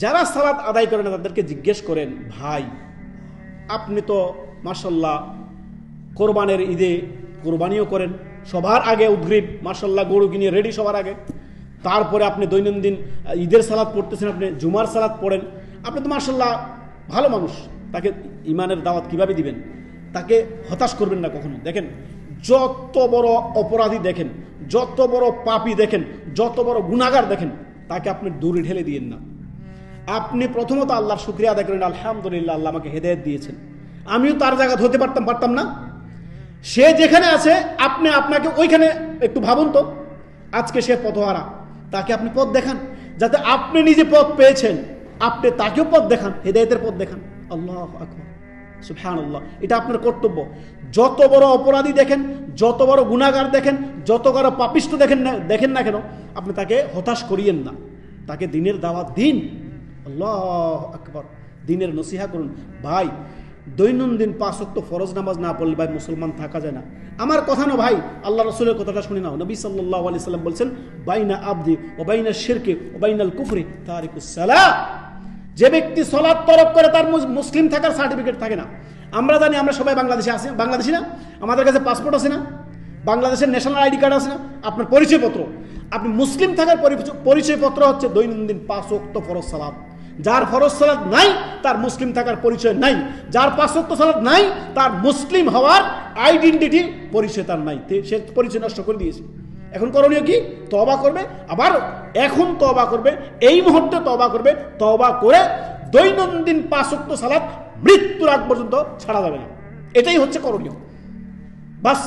যারা সালাত আদায় করে না তাদেরকে জিজ্ঞেস করেন, ভাই আপনি তো মাশাআল্লাহ কোরবানের ঈদে কোরবানিও করেন, সবার আগে উদ্গ্রীব মাশাআল্লাহ গরু কিনে রেডি সবার আগে, তারপরে আপনি দৈনন্দিন ঈদের সালাত পড়তেছেন, আপনি জুমার সালাত পড়েন, আপনি তো মাশাআল্লাহ ভালো মানুষ, তাকে ইমানের দাওয়াত কিভাবে দিবেন? তাকে হতাশ করবেন না কখনো। দেখেন, যত বড় অপরাধী দেখেন, যত বড় পাপী দেখেন, যত বড় গুনাহগার দেখেন, তাকে আপনি দূরে ঠেলে দিয়েন না। আপনি প্রথমত আল্লাহর শুকরিয়া আদায় করেন, আলহামদুলিল্লাহ আল্লাহ আমাকে হেদায়েত দিয়েছেন, আমিও তার জায়গায় হতে পারতাম না? সে যেখানে আছে আপনি আপনাকে ওইখানে একটু ভাবুন তো, আজকে সে পথহারা, তাকে আপনি পথ দেখান, যাতে আপনি নিজে পথ পেয়েছেন আপনি তাকেও পথ দেখান, হেদায়েতের পথ দেখান। আল্লাহু আকবার, সুবহানাল্লাহ, এটা আপনার কর্তব্য। যত বড় অপরাধী দেখেন, যত বড় গুনাহগার দেখেন, যত বড় পাপিষ্ট দেখেন না কেন, আপনি তাকে হতাশ করিয়েন না, তাকে দ্বীনের দাওয়াত দিন। আল্লাহু আকবার, দ্বীনের নসিহা করুন। ভাই দৈনন্দিন 5 ওয়াক্ত ফরজ নামাজ না পড়লে ভাই মুসলমান থাকা যায় না। আমার কথা না ভাই, আল্লাহ রাসূলের কথাটা শুনে নাও। নবী সাল্লাল্লাহু আলাইহি সাল্লাম বলছেন, বাইনা আবদি ওয়া বাইনা শিরকি ওয়া বাইনাল কুফরি তারিকুস সালাহ। যে ব্যক্তি সালাত তরক করে তার মুসলিম থাকার সার্টিফিকেট থাকে না। আমরা জানি, আমরা সবাই বাংলাদেশে আছি, বাংলাদেশি না? আমাদের কাছে পাসপোর্ট আছে না? বাংলাদেশের ন্যাশনাল আইডি কার্ড আছে না? আপনার পরিচয়পত্র, আপনি মুসলিম থাকার পরিচয়পত্র হচ্ছে দৈনন্দিন 5 ওয়াক্ত ফরজ সালাত। যার ফরজ সালাত নাই তার মুসলিম থাকার পরিচয় নাই, যার 5 ওয়াক্ত সালাত নাই তার মুসলিম হওয়ার আইডেন্টিটি পরিচয় তার নাই, সে পরিচয় নষ্ট করে দিয়েছে। এখন করণীয় কি? তওবা করবে, আবার এখন তওবা করবে, এই মুহূর্তে তওবা করবে, তওবা করে দৈনন্দিন 5 ওয়াক্ত সালাত মৃত্যুর আগ পর্যন্ত ছাড়া যাবে না। এটাই হচ্ছে করণীয়। বাস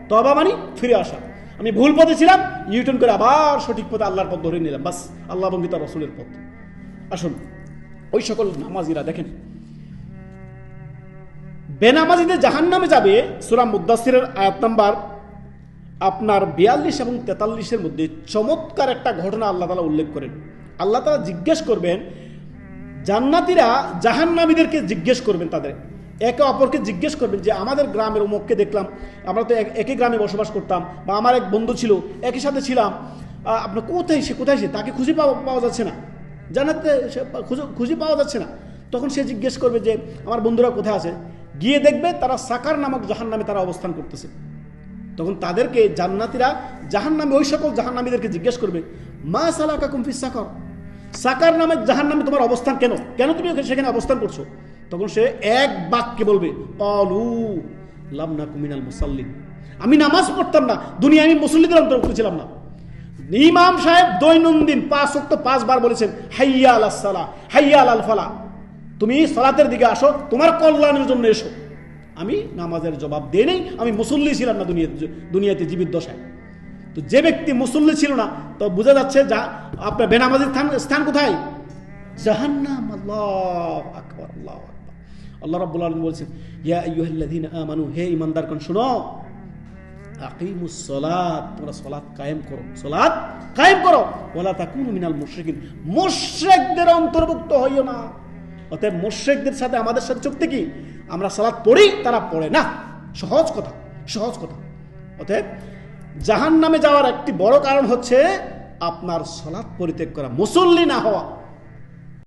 তওবা মানে ফিরে আসা। আমি ভুল পথে ছিলাম, ইউটার্ন করে আবার সঠিক পথে আল্লাহর পথ ধরে নিলাম, বাস আল্লাহ এবং তার রাসূলের পথ। আসুন, ওই সকল নামাজিরা দেখেন, বেনামাজিদের জাহান্নামে যাবে। সূরা মুদ্দাসসিরের আয়াত নাম্বার আপনার 42 এবং 43-এর মধ্যে চমৎকার একটা ঘটনা আল্লাহ তাআলা উল্লেখ করেন। আল্লাহ তাআলা জিজ্ঞেস করবেন, জান্নাতীরা জাহান্নামীদেরকে জিজ্ঞেস করবেন, তাদের একে অপরকে জিজ্ঞেস করবেন যে আমাদের গ্রামের অমুককে দেখলাম, আমরা তো একই গ্রামে বসবাস করতাম, বা আমার এক বন্ধু ছিল, একই সাথে ছিলাম, আপনার কোথায় সে তাকে খুঁজে পাওয়া যাচ্ছে না, জান্নাতে খুঁজে পাওয়া যাচ্ছে না। তখন সে জিজ্ঞেস করবে যে আমার বন্ধুরা কোথায় আছে, গিয়ে দেখবে তারা সাকার নামক জাহান্নামে তারা অবস্থান করতেছে। তখন তাদেরকে জান্নাতীরা জাহান্নামে ওই সকল জাহান্নামীদেরকে জিজ্ঞেস করবে, মা সালাকাকুম ফিস সাকার, সাকার নামে জাহান্নামে তোমার অবস্থান কেন তুমি সেখানে অবস্থান করছো? তখন সে এক বাক্যে বলবে, ক্বালু লাম নাকু মিনাল মুসাল্লিন, আমি নামাজ পড়তাম না, দুনিয়ায় আমি মুসল্লিদের অন্তর্ভুক্ত ছিলাম না। ইমাম সাহেব দৈনন্দিন 5 ওয়াক্ত 5 বার বলেছেন, হাইয়া আলাস সালাহ হাইয়া আলাল ফালাহ, তুমি সালাতের দিকে আসো, তোমার কল্যাণের জন্য এসো। আমি নামাজের জবাব দেই নাই, আমি মুসল্লি ছিলাম না দুনিয়াতে জীবিত দশায়। তো যে ব্যক্তি মুসল্লি ছিল না, তো বোঝা যাচ্ছে যা আপনার বেনামাজির স্থান কোথায়? জাহান্নাম। আল্লাহু আকবার, আল্লাহু আকবার। আল্লাহ রাব্বুল আলামিন বলেছেন, ইয়া আইয়ুহাল্লাযীনা আমানু, হে ঈমানদারগণ শুনো, আকিমুস সালাত, তোমরা সালাত কায়েম করো, ওয়ালা তাকুনু মিনাল মুশরিকিন, মুশরিকদের অন্তর্ভুক্ত হইও না। অতএব মুশরিকদের সাথে আমাদের সাথে চুক্তি কি? আমরা সালাত পড়ি, তারা পড়ে না। সহজ কথা। অতএব জাহান্নামে যাওয়ার একটি বড় কারণ হচ্ছে আপনার সালাত পরিত্যাগ করা, মুসল্লি না হওয়া।